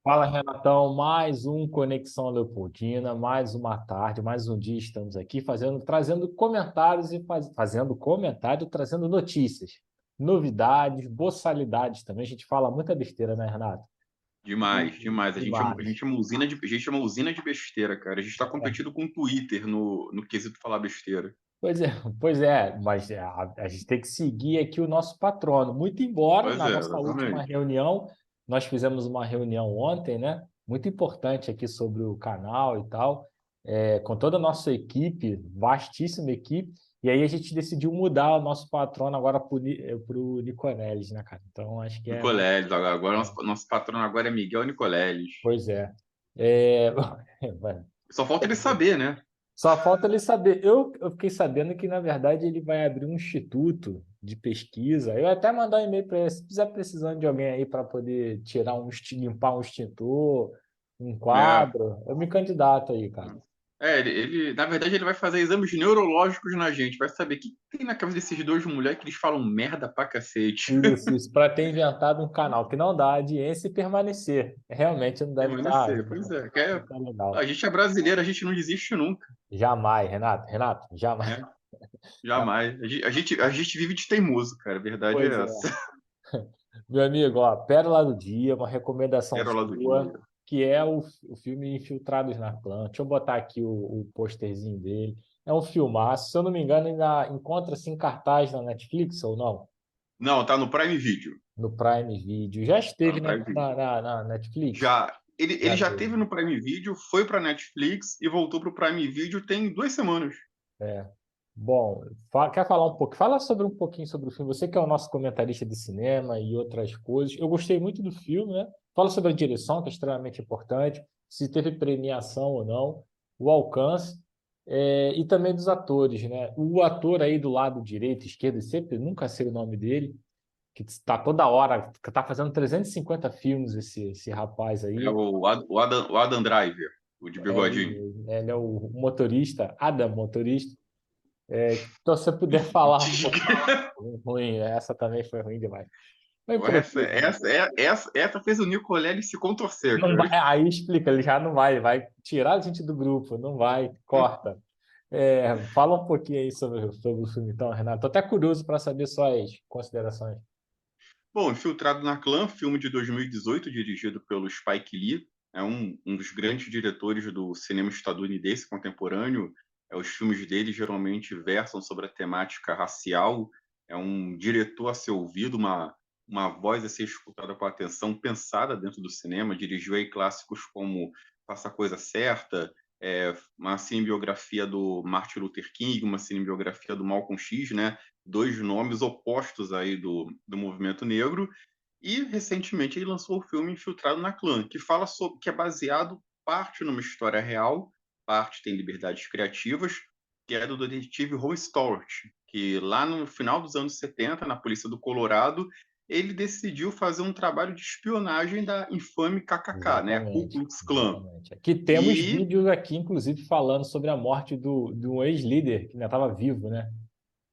Fala, Renatão, mais um Conexão Leopoldina, mais uma tarde, mais um dia estamos aqui trazendo comentários fazendo comentário, trazendo notícias, novidades, boçalidades também. A gente fala muita besteira, né, Renato? Demais, demais. A Demais. gente é uma usina de besteira, cara. A gente está competindo com o Twitter no quesito falar besteira. Pois é, pois é, mas a gente tem que seguir aqui o nosso patrono. Muito embora, Pois na é, nossa última exatamente. reunião, nós fizemos uma reunião ontem, né? Muito importante aqui sobre o canal e tal, com toda a nossa equipe, vastíssima equipe, e aí a gente decidiu mudar o nosso patrono agora para o Niconelis, né, cara? Então, acho que é mais. Nicoleles, agora nosso patrono agora é Miguel Nicoleles. Pois é. É, Só falta ele saber, né? Só falta ele saber. Eu fiquei sabendo que, na verdade, ele vai abrir um instituto de pesquisa. Eu até mandar um e-mail para ele, se quiser precisando de alguém aí para poder limpar um extintor, um É. quadro, eu me candidato aí, cara. Na verdade, ele vai fazer exames neurológicos na gente. Vai saber o que tem na cabeça desses dois moleques que eles falam merda pra cacete. Isso, para ter inventado um canal que não dá audiência e permanecer. Realmente não deve estar, Permanecer, pois é. A legal. gente é brasileiro, a gente não desiste nunca, Jamais, Renato. Renato, jamais. né? Jamais. A gente vive de teimoso, cara. A verdade Pois é é. essa. Meu amigo, ó, Pérola do Dia, uma recomendação Pérola do sua, dia. que é o filme Infiltrados na Clã. Deixa eu botar aqui o pôsterzinho dele. É um filmaço, se eu não me engano, ainda encontra-se em cartaz na Netflix ou não? Não, tá no Prime Video. No Prime Video. Já Tá esteve no Prime Video. na Netflix? Já. Ele Já já teve. teve no Prime Video, foi pra Netflix e voltou pro Prime Video tem 2 semanas. É. Bom, quer falar um pouco? Fala sobre um pouquinho sobre o filme. Você que é o nosso comentarista de cinema e outras coisas. Eu gostei muito do filme, né? Fala sobre a direção, que é extremamente importante, se teve premiação ou não, o alcance, e também dos atores, né? O ator aí do lado direito, esquerdo, sempre nunca sei o nome dele, que está toda hora, que está fazendo 350 filmes esse rapaz É aí. o Adam Driver, o de É ele bigodinho. mesmo, né? Ele é o motorista, Adam Motorista. Então, se você puder falar um pouco. Ruim, essa também foi ruim demais. Mas Essa, improviso, né? essa, é- essa fez o Nicolelli se contorcer, Não cara. vai, aí explica, ele já não vai, vai tirar a gente do grupo, não vai, corta. Fala um pouquinho aí sobre o filme, então, Renato. Tô até curioso para saber suas considerações. Bom, Infiltrado na Clã, filme de 2018, dirigido pelo Spike Lee, é um dos grandes diretores do cinema estadunidense contemporâneo. Os filmes dele geralmente versam sobre a temática racial. É um diretor a ser ouvido, uma voz a ser escutada com atenção, pensada dentro do cinema. Dirigiu aí clássicos como Faça a Coisa Certa, uma cinebiografia do Martin Luther King, uma cinebiografia do Malcolm X, né? Dois nomes opostos aí do movimento negro. E recentemente ele lançou o filme Infiltrado na Clã, que fala sobre, que é baseado parte numa história real, parte tem liberdades criativas, que é do detetive Roy Stewart, que lá no final dos anos 70, na polícia do Colorado, ele decidiu fazer um trabalho de espionagem da infame KKK, né, Ku Exatamente, Klux Klan. exatamente. Aqui temos E vídeos aqui, inclusive, falando sobre a morte de um ex-líder que ainda estava vivo, né?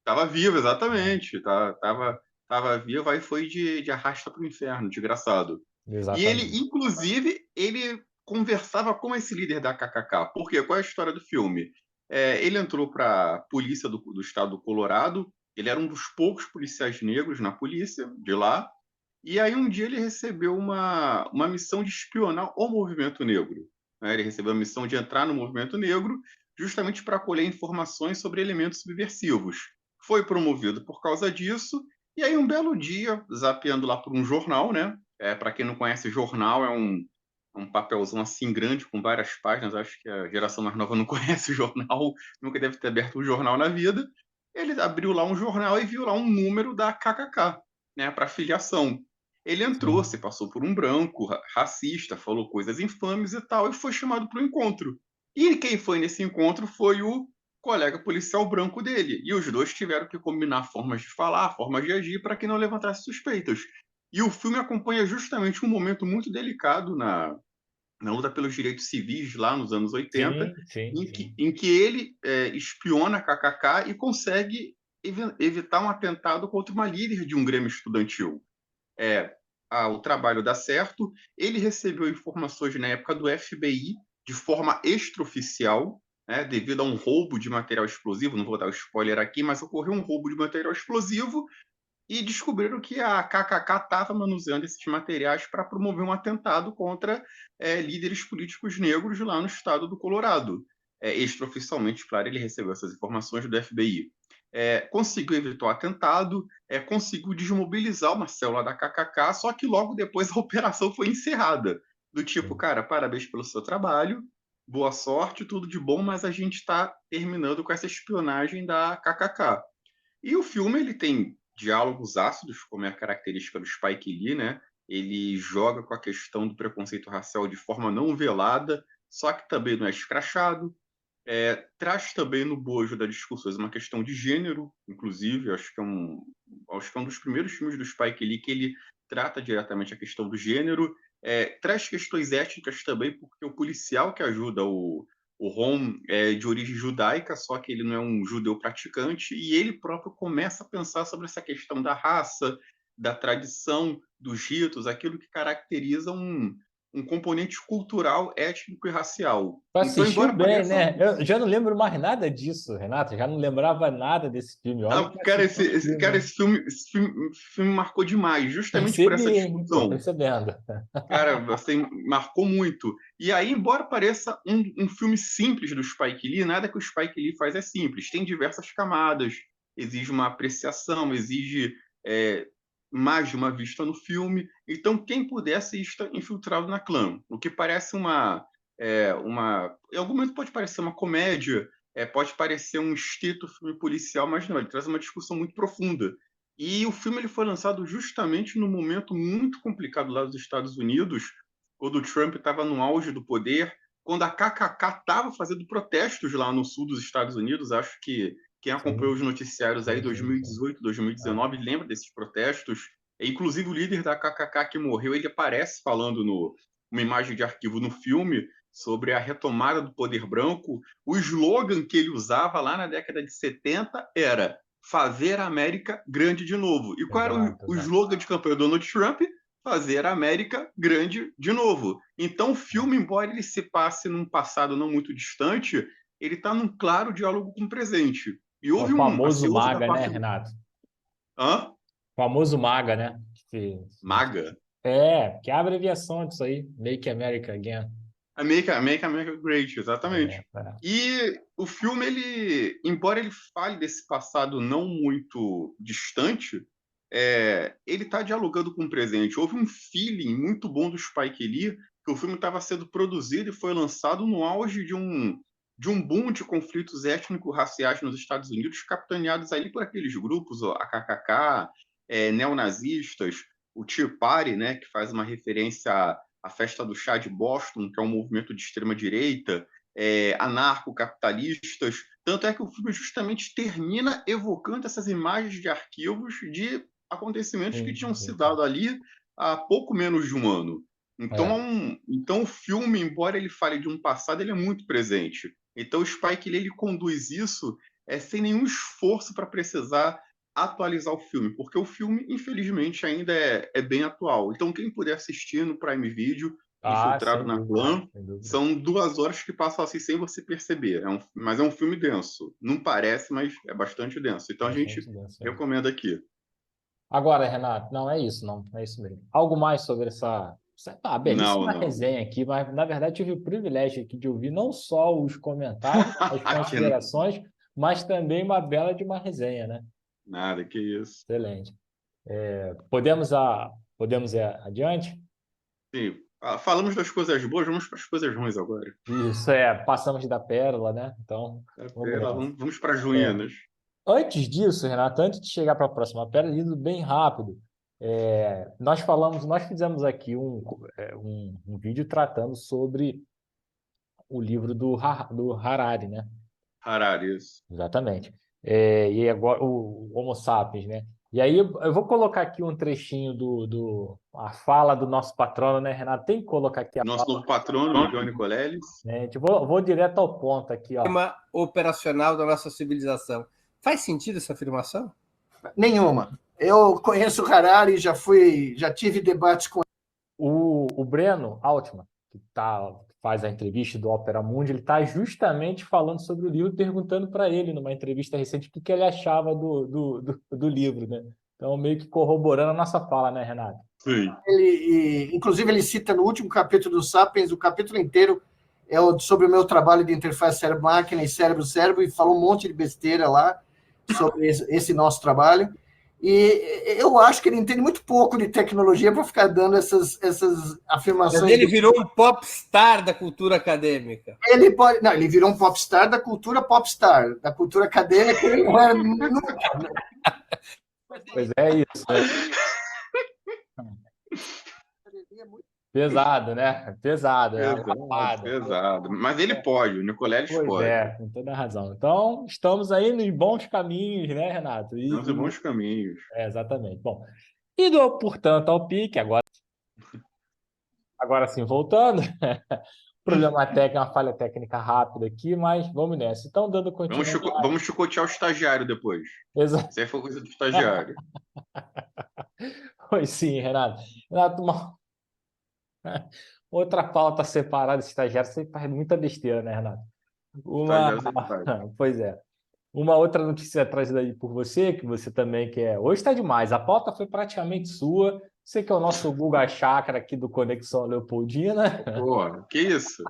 estava vivo, exatamente. Tava vivo, aí foi de arrasta para o inferno, desgraçado. E ele, Exatamente. inclusive, ele conversava com esse líder da KKK. Por quê? Qual é a história do filme? Ele entrou para a polícia do estado do Colorado, ele era um dos poucos policiais negros na polícia de lá, e aí um dia ele recebeu uma missão de espionar o movimento negro. Né? Ele recebeu a missão de entrar no movimento negro justamente para colher informações sobre elementos subversivos. Foi promovido por causa disso, e aí um belo dia, zapeando lá por um jornal, né? Para quem não conhece, jornal é um papelzão assim grande, com várias páginas. Acho que a geração mais nova não conhece o jornal, nunca deve ter aberto um jornal na vida. Ele abriu lá um jornal e viu lá um número da KKK, né, para filiação. Ele entrou, Sim. se passou por um branco, racista, falou coisas infames e tal, e foi chamado para o encontro. E quem foi nesse encontro foi o colega policial branco dele. E os dois tiveram que combinar formas de falar, formas de agir, para que não levantasse suspeitas. E o filme acompanha justamente um momento muito delicado na luta pelos direitos civis lá nos anos 80, Sim, sim, sim. em que ele espiona a KKK e consegue evitar um atentado contra uma líder de um grêmio estudantil. É, o trabalho dar certo, ele recebeu informações na época do FBI de forma extraoficial, né, devido a um roubo de material explosivo, não vou dar o spoiler aqui, mas ocorreu um roubo de material explosivo e descobriram que a KKK estava manuseando esses materiais para promover um atentado contra líderes políticos negros lá no estado do Colorado. Extraoficialmente, claro, ele recebeu essas informações do FBI. Conseguiu evitar o atentado, conseguiu desmobilizar uma célula da KKK, só que logo depois a operação foi encerrada. Do tipo, cara, parabéns pelo seu trabalho, boa sorte, tudo de bom, mas a gente está terminando com essa espionagem da KKK. E o filme ele tem diálogos ácidos, como é a característica do Spike Lee, né? Ele joga com a questão do preconceito racial de forma não velada, só que também não é escrachado. Traz também no bojo das discussões uma questão de gênero, inclusive, acho que é um dos primeiros filmes do Spike Lee que ele trata diretamente a questão do gênero. Traz questões étnicas também, porque o policial que ajuda o Ron é de origem judaica, só que ele não é um judeu praticante, e ele próprio começa a pensar sobre essa questão da raça, da tradição, dos ritos, aquilo que caracteriza um componente cultural, étnico e racial. Tu Então, assistiu embora bem, pareça né? Eu já não lembro mais nada disso, Renato. Já não lembrava nada desse filme. Olha que Cara, assistiu o filme, hein? esse filme marcou demais, justamente por essa Percebi, hein? Tô discussão. percebendo. Cara, assim, marcou muito. E aí, embora pareça um filme simples do Spike Lee, nada que o Spike Lee faz é simples. Tem diversas camadas, exige uma apreciação, exige é, mais de uma vista no filme. Então, quem puder assista Infiltrado na Clã. O que parece em algum momento pode parecer uma comédia, pode parecer um estrito filme policial, mas não, ele traz uma discussão muito profunda. E o filme ele foi lançado justamente num momento muito complicado lá dos Estados Unidos, quando o Trump estava no auge do poder, quando a KKK estava fazendo protestos lá no sul dos Estados Unidos. Acho que quem acompanhou Sim, os noticiários aí sim, sim. 2018, Ah, 2019 lembra desses protestos. Inclusive o líder da KKK que morreu, ele aparece falando uma imagem de arquivo no filme sobre a retomada do poder branco. O slogan que ele usava lá na década de 70 era fazer a América grande de novo. E qual era exato, o exato. slogan de campanha do Donald Trump? Fazer a América grande de novo. Então, o filme, embora ele se passe num passado não muito distante, ele está num claro diálogo com o presente. E É o houve famoso houve da MAGA, né, parte. Renato? Hã? O famoso MAGA, né? Maga. Que é a abreviação disso aí. Make America Again. Make America Great, exatamente. É. E o filme, embora ele fale desse passado não muito distante, ele está dialogando com o presente. Houve um feeling muito bom do Spike Lee, que o filme estava sendo produzido e foi lançado no auge de um boom de conflitos étnico-raciais nos Estados Unidos, capitaneados ali por aqueles grupos, ó, a KKK, neonazistas, o Tea Party, né, que faz uma referência à festa do chá de Boston, que é um movimento de extrema-direita, anarcocapitalistas. Tanto é que o filme justamente termina evocando essas imagens de arquivos de acontecimentos que Sim, tinham se sim, sim. dado ali há pouco menos de um ano. Então, É. então o filme, embora ele fale de um passado, ele é muito presente. Então o Spike Lee, ele conduz isso sem nenhum esforço para precisar atualizar o filme, porque o filme, infelizmente, ainda é bem atual. Então, quem puder assistir no Prime Video, Ah, Infiltrado sem na dúvida, Clã, sem dúvida. são 2 horas que passam assim sem você perceber. Mas é um filme denso. Não parece, mas é bastante denso. Então a gente Bastante denso, é. recomenda aqui. Agora, Renato, não é isso, não. É isso mesmo. Algo mais sobre Não, belíssima não. resenha aqui, mas na verdade tive o privilégio aqui de ouvir não só os comentários, as Que considerações, mas também uma bela de uma resenha, né? nada, que isso. Excelente. Podemos ir adiante? Sim. Falamos das coisas boas, vamos para as coisas ruins agora. Isso passamos da pérola, né? Então, vamos Pera, nessa. vamos para as É, ruínas. Antes disso, Renato, antes de chegar para a próxima pérola, indo bem rápido, nós fizemos aqui um vídeo tratando sobre o livro do Harari, né? Harari, isso. Exatamente. E agora o Homo Sapiens, né? E aí eu vou colocar aqui um trechinho a fala do nosso patrono, né, Renato? Tem que colocar aqui a Nosso fala, novo patrono, Miguel Nicoleles. né? Vou direto ao ponto aqui, ó. Operacional da nossa civilização. Faz sentido essa afirmação? Nenhuma. Eu conheço o Harari, já tive debates com O Breno Altman, faz a entrevista do Opera Mundi, ele está justamente falando sobre o livro, perguntando para ele, numa entrevista recente, o que ele achava do livro, né? Então, meio que corroborando a nossa fala, né, Renato? Sim. inclusive, ele cita no último capítulo do Sapiens, o capítulo inteiro é sobre o meu trabalho de interface cérebro-máquina e cérebro-cérebro, e falou um monte de besteira lá sobre esse nosso trabalho. E eu acho que ele entende muito pouco de tecnologia para ficar dando essas afirmações. Mas ele virou um popstar da cultura acadêmica. Ele virou um popstar da cultura popstar, da cultura acadêmica, ele não é nunca. Pois é isso. Pesado, né? Pesado. Pesado. Mas ele pode, o Nicoleles Pois pode. com toda razão. Então, estamos aí nos bons caminhos, né, Renato? Estamos em bons caminhos. Exatamente. Bom, portanto, ao pique, agora sim, voltando. Problema técnico, uma falha técnica rápida aqui, mas vamos nessa. Então, dando continuidade. Vamos chicotear o estagiário depois. Exato. Isso aí foi coisa do estagiário. Pois sim, Renato. Renato, outra pauta separada de estagiário, você faz muita besteira, né, Renato? Pois é. Uma outra notícia trazida aí por você, que você também quer. Hoje está demais. A pauta foi praticamente sua. Você que é o nosso Guga Chakra aqui do Conexão Leopoldina. Pô, que isso?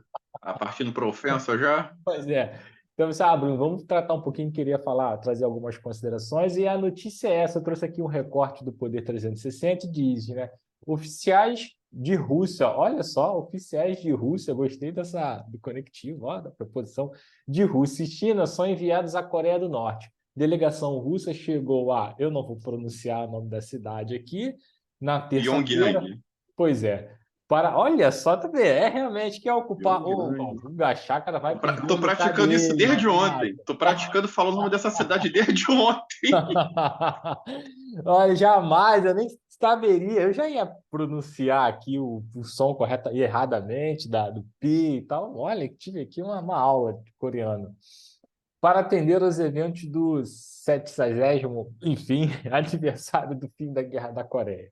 Tá partindo para ofensa já? Pois é. Então, Bruno, vamos tratar um pouquinho, queria trazer algumas considerações, e a notícia é essa, eu trouxe aqui um recorte do Poder 360 e diz, né, oficiais de Rússia, olha só, oficiais de Rússia, gostei do conectivo, da proposição, de Rússia e China são enviados à Coreia do Norte. Delegação russa chegou eu não vou pronunciar o nome da cidade aqui, na terça-feira. Pois é. Olha só, realmente quer ocupar. O Guga Chakra vai. Tô praticando isso desde ontem. Tô praticando falar o nome dessa cidade desde ontem. Olha, jamais, eu nem saberia. Eu já ia pronunciar aqui o som correto e erradamente do pi e tal. Olha, tive aqui uma aula de coreano. Para atender aos eventos do 70º, enfim, aniversário do fim da Guerra da Coreia.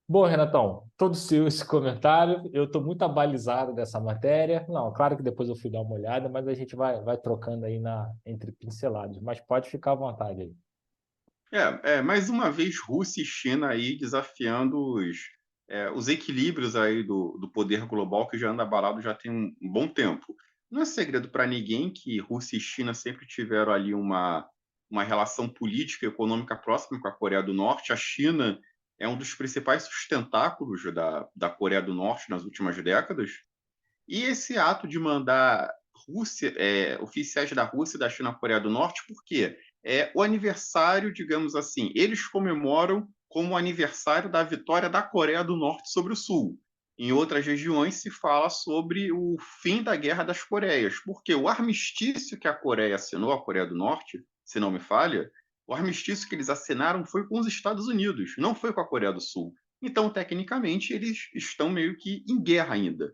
Bom, Renatão, todo seu esse comentário. Eu estou muito abalizado dessa matéria. Não, claro que depois eu fui dar uma olhada, mas a gente vai trocando aí entre pincelados. Mas pode ficar à vontade aí. Mais uma vez, Rússia e China aí desafiando os equilíbrios aí do poder global que já anda abalado já tem um bom tempo. Não é segredo para ninguém que Rússia e China sempre tiveram ali uma relação política e econômica próxima com a Coreia do Norte. A China é um dos principais sustentáculos da Coreia do Norte nas últimas décadas. E esse ato de mandar oficiais da Rússia e da China à Coreia do Norte, por quê? É o aniversário, digamos assim, eles comemoram como o aniversário da vitória da Coreia do Norte sobre o Sul. Em outras regiões se fala sobre o fim da Guerra das Coreias, porque o armistício que a Coreia assinou, a Coreia do Norte, se não me falha, o armistício que eles assinaram foi com os Estados Unidos, não foi com a Coreia do Sul. Então, tecnicamente, eles estão meio que em guerra ainda.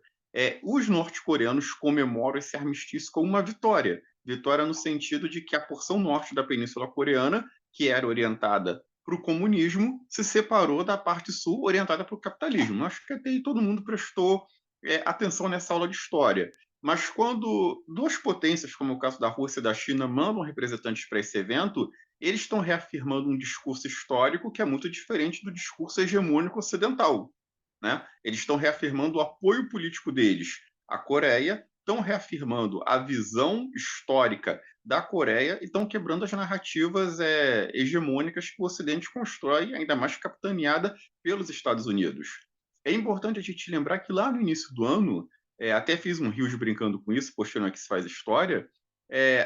Os norte-coreanos comemoram esse armistício como uma vitória. Vitória no sentido de que a porção norte da Península Coreana, que era orientada para o comunismo, se separou da parte sul, orientada para o capitalismo. Acho que até aí todo mundo prestou atenção nessa aula de história. Mas quando duas potências, como o caso da Rússia e da China, mandam representantes para esse evento, eles estão reafirmando um discurso histórico que é muito diferente do discurso hegemônico ocidental. Né? Eles estão reafirmando o apoio político deles à Coreia, estão reafirmando a visão histórica da Coreia e estão quebrando as narrativas hegemônicas que o Ocidente constrói, ainda mais capitaneada pelos Estados Unidos. É importante a gente lembrar que lá no início do ano, até fiz um rios brincando com isso, postando aqui se faz história,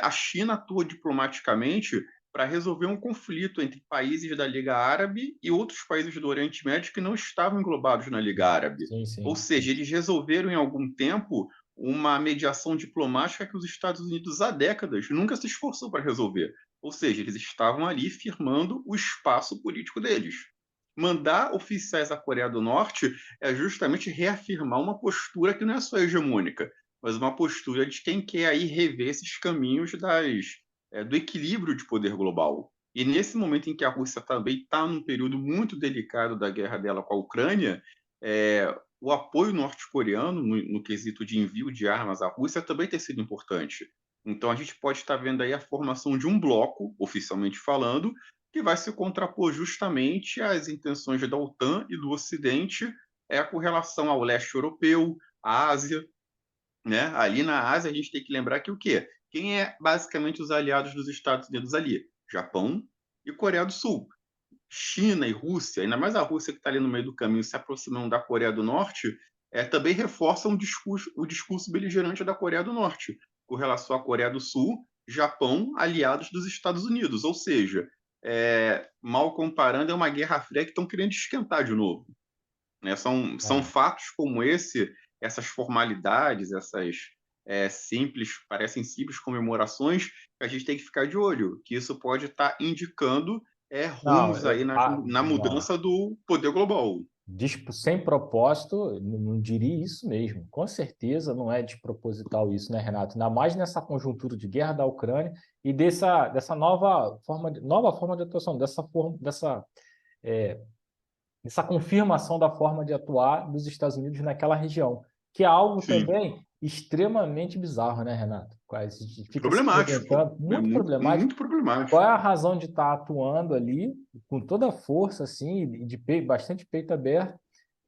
a China atua diplomaticamente para resolver um conflito entre países da Liga Árabe e outros países do Oriente Médio que não estavam englobados na Liga Árabe. Sim. Ou seja, eles resolveram em algum tempo uma mediação diplomática que os Estados Unidos há décadas nunca se esforçou para resolver. Ou seja, eles estavam ali firmando o espaço político deles. Mandar oficiais à Coreia do Norte é justamente reafirmar uma postura que não é só hegemônica, mas uma postura de quem quer aí rever esses caminhos do equilíbrio de poder global. E nesse momento em que a Rússia também está num período muito delicado da guerra dela com a Ucrânia, o apoio norte-coreano no quesito de envio de armas à Rússia também tem sido importante. Então a gente pode estar vendo aí a formação de um bloco, oficialmente falando, que vai se contrapor justamente às intenções da OTAN e do Ocidente com relação ao leste europeu, à Ásia, né? Ali na Ásia a gente tem que lembrar que o quê? Quem é basicamente os aliados dos Estados Unidos ali? Japão e Coreia do Sul. China e Rússia, ainda mais a Rússia que está ali no meio do caminho, se aproximando da Coreia do Norte, também reforçam o discurso beligerante da Coreia do Norte com relação à Coreia do Sul, Japão, aliados dos Estados Unidos. Ou seja, mal comparando, é uma guerra fria que estão querendo esquentar de novo. Né? São fatos como esse, essas formalidades, essas parecem simples comemorações, que a gente tem que ficar de olho, que isso pode estar indicando rumos aí na mudança do poder global. Sem propósito, não diria isso mesmo. Com certeza não é desproposital isso, né, Renato? Ainda mais nessa conjuntura de guerra da Ucrânia e dessa nova forma de atuação, dessa confirmação da forma de atuar dos Estados Unidos naquela região, que é algo também extremamente bizarro, né, Renato? Fica problemático. Muito problemático. Muito problemático. Qual é a razão de estar atuando ali com toda a força, assim, bastante peito aberto?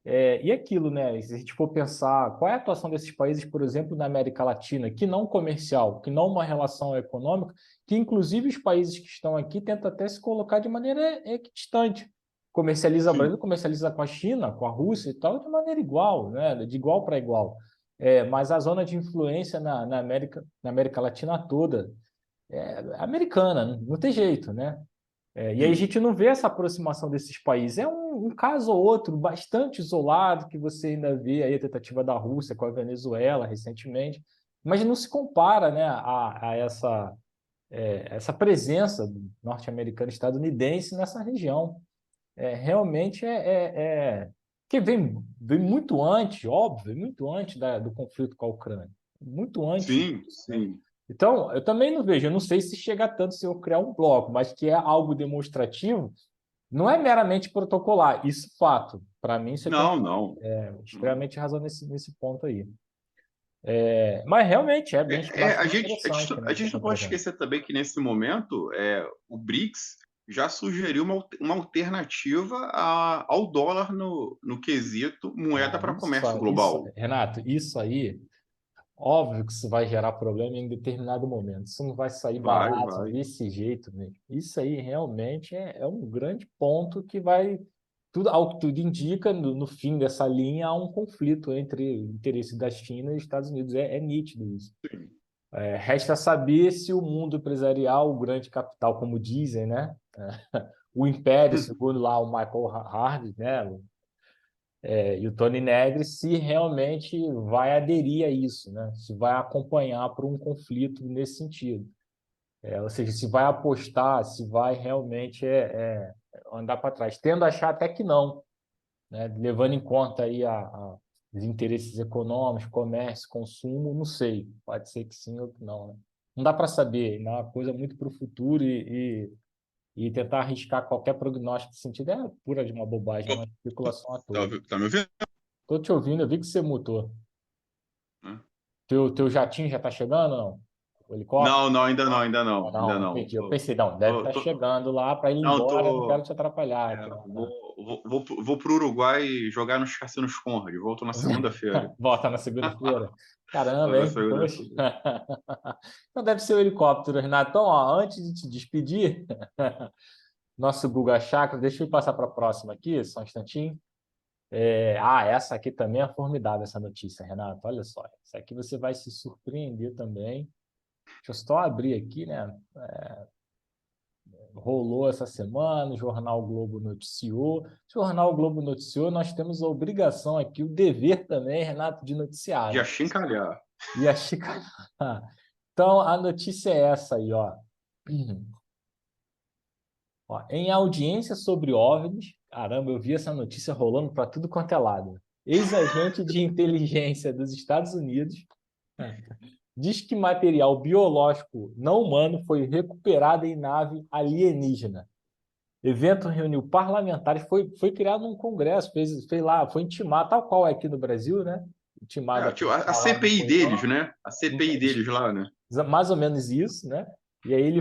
E aquilo, né? Se a gente for pensar, qual é a atuação desses países, por exemplo, na América Latina, que não comercial, que não uma relação econômica, que inclusive os países que estão aqui tentam até se colocar de maneira equidistante. Comercializa o Brasil, comercializa com a China, com a Rússia e tal, de maneira igual, né? De igual para igual. Mas a zona de influência na América Latina toda americana, não tem jeito, né? E aí a gente não vê essa aproximação desses países. É um caso ou outro bastante isolado que você ainda vê aí a tentativa da Rússia com a Venezuela recentemente, mas não se compara, né, a essa presença norte-americana e estadunidense nessa região. Realmente que vem muito antes, óbvio, muito antes do conflito com a Ucrânia. Muito antes. Sim. Então, eu também não vejo, eu não sei se chega tanto se eu criar um bloco, mas que é algo demonstrativo, não é meramente protocolar, isso é fato. Para mim, você tem extremamente razão nesse ponto aí. Mas realmente é bem interessante. A gente não pode esquecer também que nesse momento o BRICS já sugeriu uma alternativa ao dólar no quesito moeda para comércio global. Renato, isso aí, óbvio que isso vai gerar problema em determinado momento. Isso não vai sair barato desse jeito mesmo. Isso aí realmente é um grande ponto que vai, ao que tudo indica, no fim dessa linha, há um conflito entre o interesse da China e dos Estados Unidos. É nítido isso. Resta saber se o mundo empresarial, o grande capital, como dizem, né? O império, segundo lá o Michael Hard, né? E o Tony Negri, se realmente vai aderir a isso, né? Se vai acompanhar para um conflito nesse sentido. Ou seja, se vai apostar, se vai realmente andar para trás. Tendo a achar até que não, né? Levando em conta aí os interesses econômicos, comércio, consumo, não sei. Pode ser que sim ou que não, né? Não dá para saber, é uma coisa muito para o futuro e tentar arriscar qualquer prognóstico nesse sentido é pura de uma bobagem, é uma especulação à toa. Tá me ouvindo? Estou te ouvindo, eu vi que você mutou. Teu jatinho já está chegando ou não? O helicóptero? Não, ainda não. Entendi. Eu pensei, deve estar chegando lá para ir embora, não quero te atrapalhar. Vou para o Uruguai jogar nos cassinos Conrad, volto na segunda-feira. Volta na segunda-feira? Caramba, hein? Poxa. Então deve ser o helicóptero, Renato. Então, antes de te despedir, nosso Guga Chakra, deixa eu passar para a próxima aqui, só um instantinho. Essa aqui também é formidável, essa notícia, Renato. Olha só, essa aqui você vai se surpreender também. Deixa eu só abrir aqui, né? Rolou essa semana, o Jornal Globo noticiou. O Jornal Globo noticiou, nós temos a obrigação aqui, o dever também, Renato, de noticiar. De achincalhar. E achincalhar. Então, a notícia é essa aí, ó. Em audiência sobre OVNIs, caramba, eu vi essa notícia rolando para tudo quanto é lado. Ex-agente de inteligência dos Estados Unidos diz que material biológico não humano foi recuperado em nave alienígena. O evento reuniu parlamentares, foi criado um congresso, fez lá, foi intimado, tal qual é aqui no Brasil, né? Intimado Tipo, a falar do CPI deles, programa. né? A CPI deles lá, né? Mais ou menos isso, né? E aí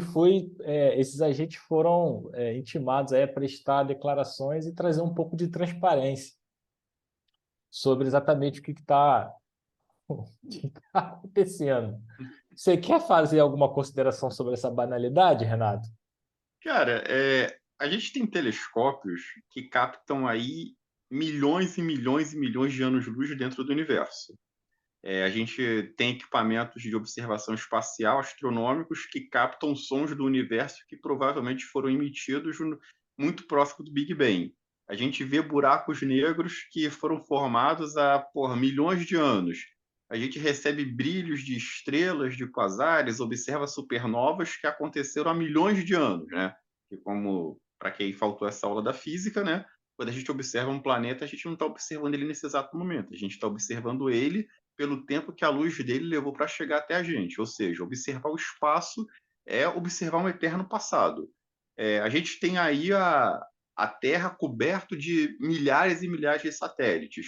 esses agentes foram intimados a prestar declarações e trazer um pouco de transparência sobre exatamente o que está acontecendo. Você quer fazer alguma consideração sobre essa banalidade, Renato? Cara, a gente tem telescópios que captam aí milhões e milhões e milhões de anos-luz dentro do universo. A gente tem equipamentos de observação espacial astronômicos que captam sons do universo que provavelmente foram emitidos muito próximo do Big Bang. A gente vê buracos negros que foram formados há milhões de anos. A gente recebe brilhos de estrelas, de quasares, observa supernovas que aconteceram há milhões de anos, né? E como, para quem faltou essa aula da física, né? Quando a gente observa um planeta, a gente não está observando ele nesse exato momento. A gente está observando ele pelo tempo que a luz dele levou para chegar até a gente. Ou seja, observar o espaço é observar um eterno passado. A gente tem aí a Terra coberto de milhares e milhares de satélites.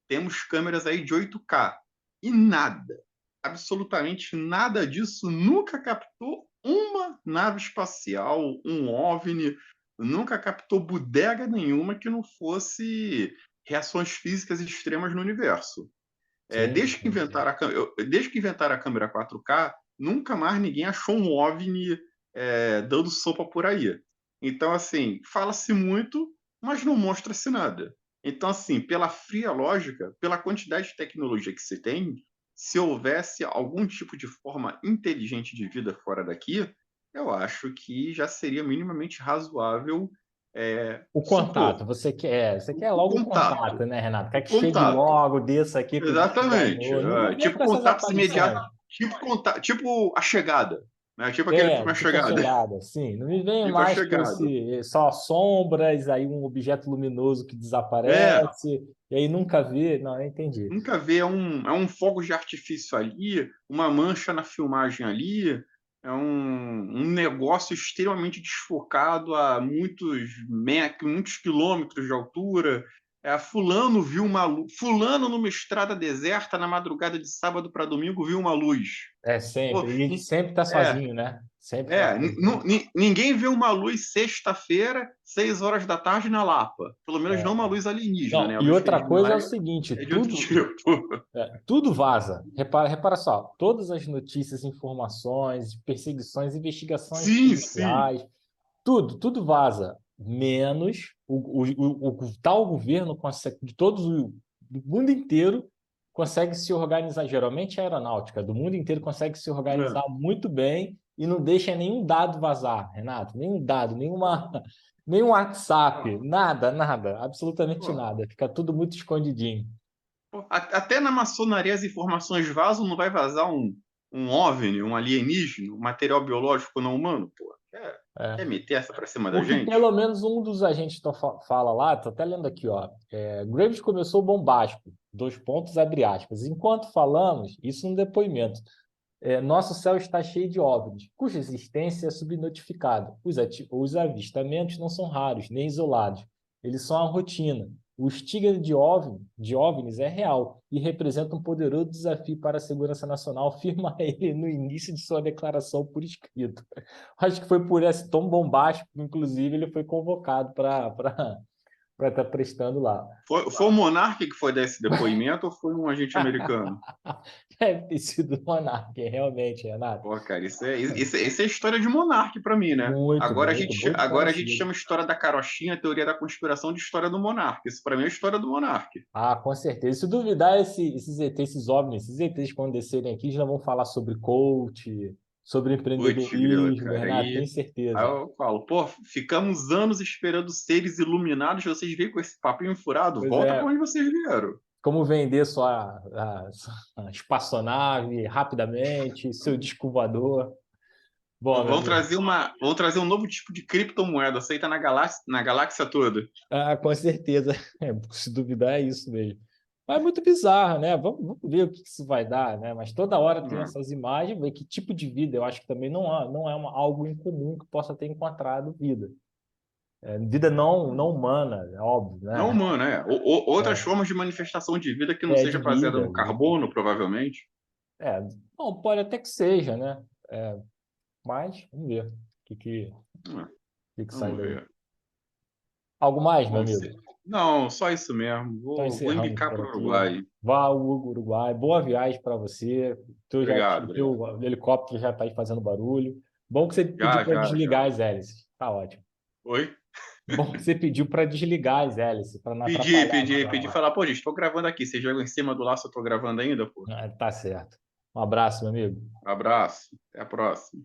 Temos câmeras aí de 8K. E nada, absolutamente nada disso nunca captou uma nave espacial, um OVNI, nunca captou bodega nenhuma que não fosse reações físicas extremas no universo. Sim, sim, sim. Desde que inventaram a câmera 4K, nunca mais ninguém achou um OVNI dando sopa por aí. Então, assim, fala-se muito, mas não mostra-se nada. Então, assim, pela fria lógica, pela quantidade de tecnologia que se tem, se houvesse algum tipo de forma inteligente de vida fora daqui, eu acho que já seria minimamente razoável O supor. contato, você quer O logo o contato. contato, né, Renato? Quer O que chegue contato. logo, desça aqui para a gente dar um Exatamente. oi. Não me vem Tipo com essas contatos imediatos, aparições. tipo A Chegada, né? Tipo aquele filme A Tipo a Chegada. chegada, sim. Não me venha Tipo A mais com Chegada. só sombras, aí um objeto luminoso que É, desaparece, e aí nunca vê. Não, eu entendi. nunca vê, é um fogo de artifício ali, uma mancha na filmagem ali, é um negócio extremamente desfocado a muitos quilômetros de altura. Fulano viu uma luz. Fulano numa estrada deserta na madrugada de sábado para domingo viu uma luz. Pô, Sempre. E ele sempre tá é, sozinho, né? Sempre tá sozinho. ninguém vê uma luz sexta-feira, 6 horas da tarde na Lapa. Pelo menos não É. uma luz alienígena, né? Não, A e luz que outra eles veem coisa lá é o é seguinte, de outro tipo. tudo vaza. Repara só, todas as notícias, informações, perseguições, investigações Sim, sim. policiais, tudo vaza, menos o tal governo de todos do mundo inteiro consegue se organizar, geralmente a aeronáutica do mundo inteiro consegue se É. organizar muito bem e não deixa nenhum dado vazar, Renato, nenhum dado, nenhum WhatsApp, nada, absolutamente Pô, nada, fica tudo muito escondidinho. até na maçonaria as informações vazam, não vai vazar um OVNI, um alienígena, um material biológico não humano, pô. Quer É. meter essa pra cima da O que gente? pelo menos um dos agentes fala lá, tô até lendo aqui, ó. Graves começou bombástico, 2 pontos, abre aspas. Enquanto falamos, isso num depoimento, nosso céu está cheio de OVNIs, cuja existência é subnotificada. Os avistamentos não são raros, nem isolados. Eles são a rotina. O estigma de OVNIs é real e representa um poderoso desafio para a segurança nacional, afirma ele no início de sua declaração por escrito. Acho que foi por esse tom bombástico, inclusive, ele foi convocado para estar prestando lá. Foi o Monark que foi dar esse depoimento ou foi um agente americano? Deve ter sido o Monark, realmente, Renato. Pô, cara, isso é história de Monark pra mim, né? Muito, Agora a muito, gente, muito agora a gente parecido. chama história da carochinha, teoria da conspiração de história do Monark. Isso pra mim é história do Monark. Ah, com certeza. Se duvidar, esses ETs, esses OVNIs, esses ETs, quando descerem aqui, já vão falar sobre coach, sobre Putz, grila, empreendedorismo, cara. Renato, Aí tenho certeza. eu falo, pô, ficamos anos esperando seres iluminados, vocês veem com esse papinho furado, Pois volta pra é, onde vocês vieram. como vender sua espaçonave rapidamente, seu disco voador. Bom, meu amigo. Vão trazer um novo tipo de criptomoeda, aceita na galáxia toda. Ah, com certeza. Se duvidar, é isso mesmo. Mas é muito bizarro, né? Vamos ver o que isso vai dar, né? Mas toda hora tem É. essas imagens, ver que tipo de vida, eu acho que também não é algo incomum que possa ter encontrado vida. Vida não humana, é óbvio, né? Não humano, é. Outras formas de manifestação de vida que não De seja baseada vida. no carbono, provavelmente. Não, pode até que seja, né? Mas vamos ver É, o que sai vamos daí. ver. Algo mais, meu Bom, amigo? não, só isso mesmo. Então Vou encerramos embicar por para o aqui. Uruguai. Vá ao Uruguai. Boa viagem para você. Obrigado, obrigado. Teu helicóptero já está aí fazendo barulho. Bom que você pediu Já, para já, já. desligar as hélices. Tá ótimo. Oi? Bom que você pediu para desligar as hélices, para não Pedi, atrapalhar. pedi. Falar, pô, gente, estou gravando aqui. Vocês jogam em cima do laço, eu estou gravando ainda, pô. Tá certo. Um abraço, meu amigo. Abraço. Até a próxima.